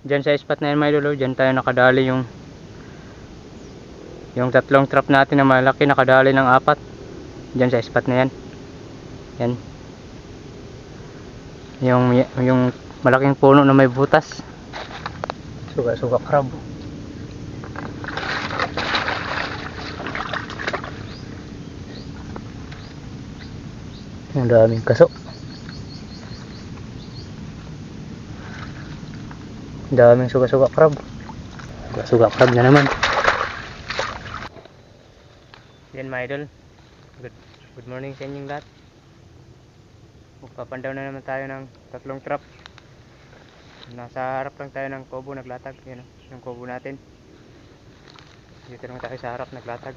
Diyan sa spot na yan mga idol, diyan tayo nakadali yung tatlong trap natin na malaki, nakadali ng 4 diyan sa spot na yan. Yan. Yung malaking puno na may butas. Suga-suga crab. Ang daming kaso. Ang daming suga-suga crab. Suga-suga crab na naman. Yan mga idol. Good morning sa inyong lahat. Magpapandaw na naman tayo ng tatlong trap. Nasa harap lang tayo ng kubo naglatag. Yan o, yung kubo natin. Dito lang tayo sa harap naglatag.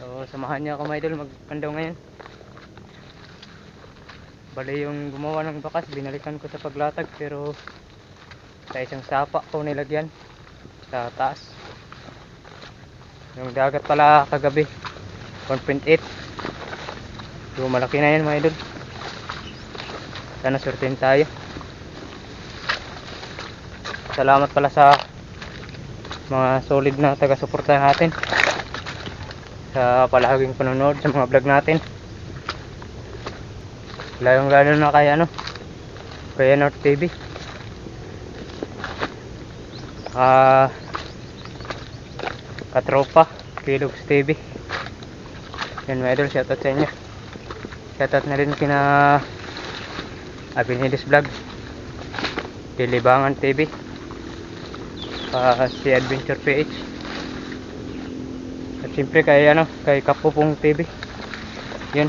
So samahan niyo ako mga idol magpandaw ngayon. Bali yung gumawa ng bakas, binalikan ko sa paglatag pero sa isang sapa ko nilagyan sa taas. Yung dagat pala kagabi 1.8. So malaki na yan mga idol. Sana surtin tayo. Salamat pala sa mga solid na taga-suporta natin sa palaging panonood sa mga vlog natin. Layong lalo na kay Kuya North TV, katropa Kilogs TV. Yan mga idol, shoutout sa inyo. Shoutout na rin kina Abinidis Vlog, Dilibangan TV, si Adventure PH, at siyempre kay Kapupong TV. Yun,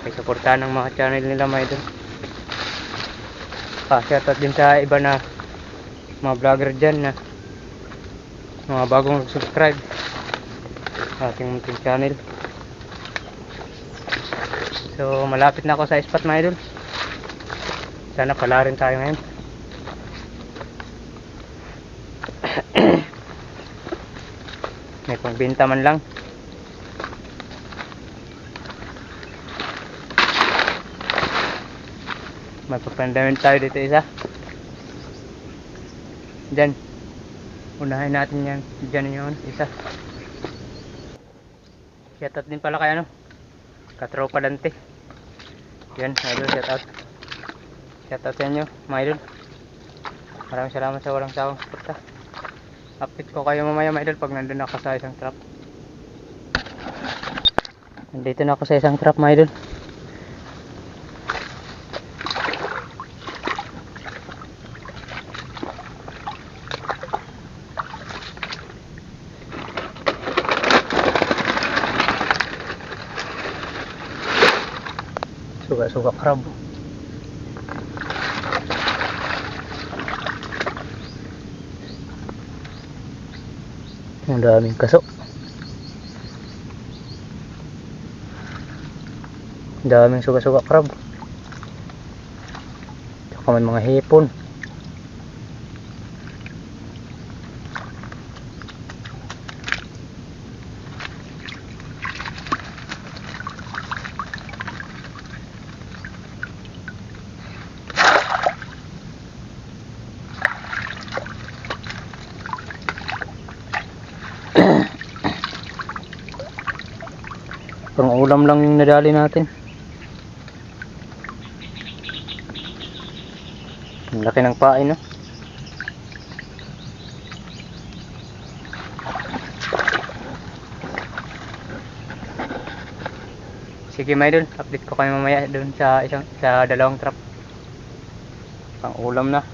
pakisuportahan ng mga channel nila mga idol. Shoutout din sa iba na mga vlogger dyan na mga bagong subscribe sa ating munting channel. So malapit na ako sa spot mga idol. Sana pala rin tayo ngayon. May pangbenta man lang. May papandamin tayo dito isa. Diyan. Unahin natin yan. Diyan yun isa. Shoutout din pala kay Katropa Dante. Yan, idol, shoutout. Shoutout sa inyo, mga idol. Maraming salamat sa walang sawang suporta. Update ko kayo mamaya mga idol pag nandun ako sa isang trap. Nandito na ako sa isang trap mga idol. Suga-suga crab. Ang daming kaso. Ang daming suga-suga crab. Tsaka may mga hipon. Pang ulam lang yung nadali natin. Ang laki ng pain, no? Sige mga idol, update ko kayo mamaya dun sa dalawang trap. Pang ulam na.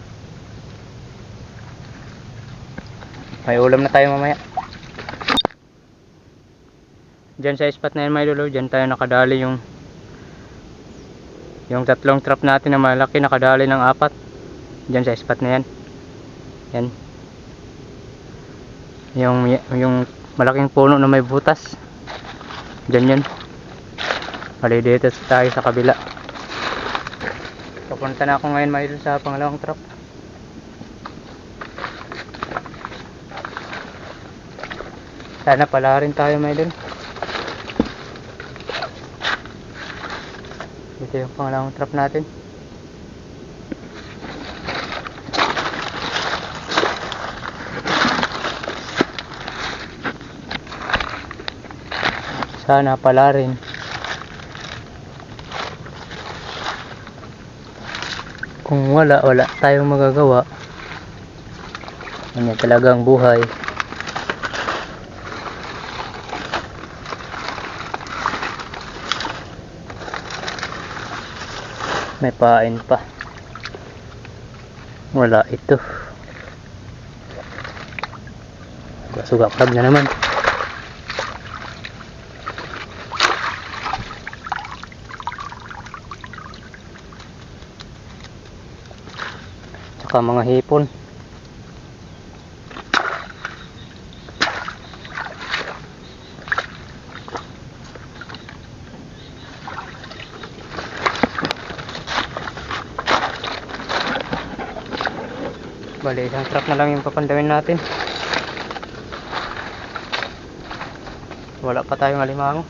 May ulam na tayo mamaya. Diyan sa spot na yan mga idol, diyan tayo nakadali yung tatlong trap natin na malaki, nakadali ng 4 diyan sa spot na yan. Yan. Yung malaking puno na may butas. Diyan yun. Bali dito tayo sa kabila. Papunta na ako ngayon mga idol sa pangalawang trap. Sana pala rin tayo mga idol. Ito yung pangalawang trap natin. Sana pala rin. Kung wala tayong magagawa. Ganyan talaga ang buhay. May pain pa. Wala ito. Suga crab na naman. Tsaka mga hipon. Bali, isang trap na lang yung papandawin natin. Wala pa tayong alimango.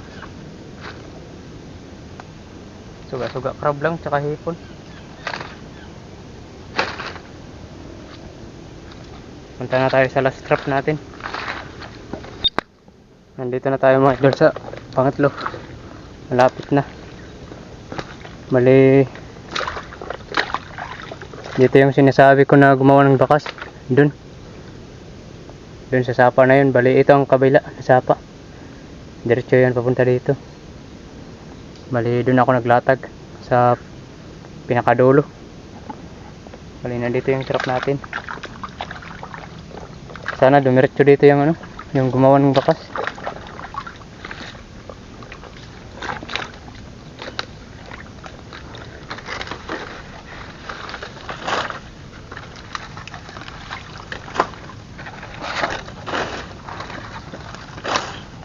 Suga-suga crab lang, tsaka hipon. Punta na tayo sa last trap natin. Nandito na tayo mga idol sa pangatlo. Malapit na. Bali, dito yung sinasabi ko na gumawa ng bakas. Dun sa sapa na yun. Bali, ito ang kabila na sapa. Diretso yan papunta dito. Bali, dun ako naglatag sa pinakadulo. Bali, nandito yung trap natin. Sana dumiretso dito yung yung gumawa ng bakas.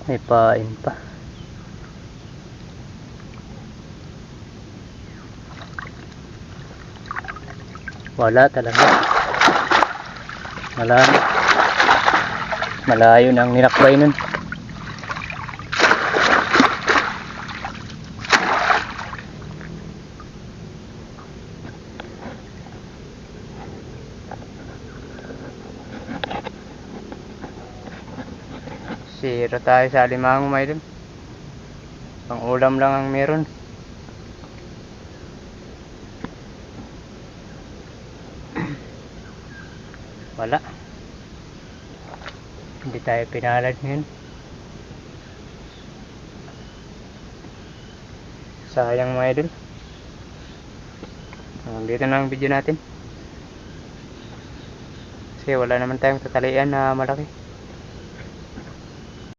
May pain pa. Wala talaga. Wala. Malayo nang nilakbay nun. Sira tayo sa alimango mga idol. Pang ulam lang ang meron. Wala. Hindi tayo pinalad ngayon. Sayang mga idol. Dito na ang video natin. Kasi wala naman tayong tatalian na malaki.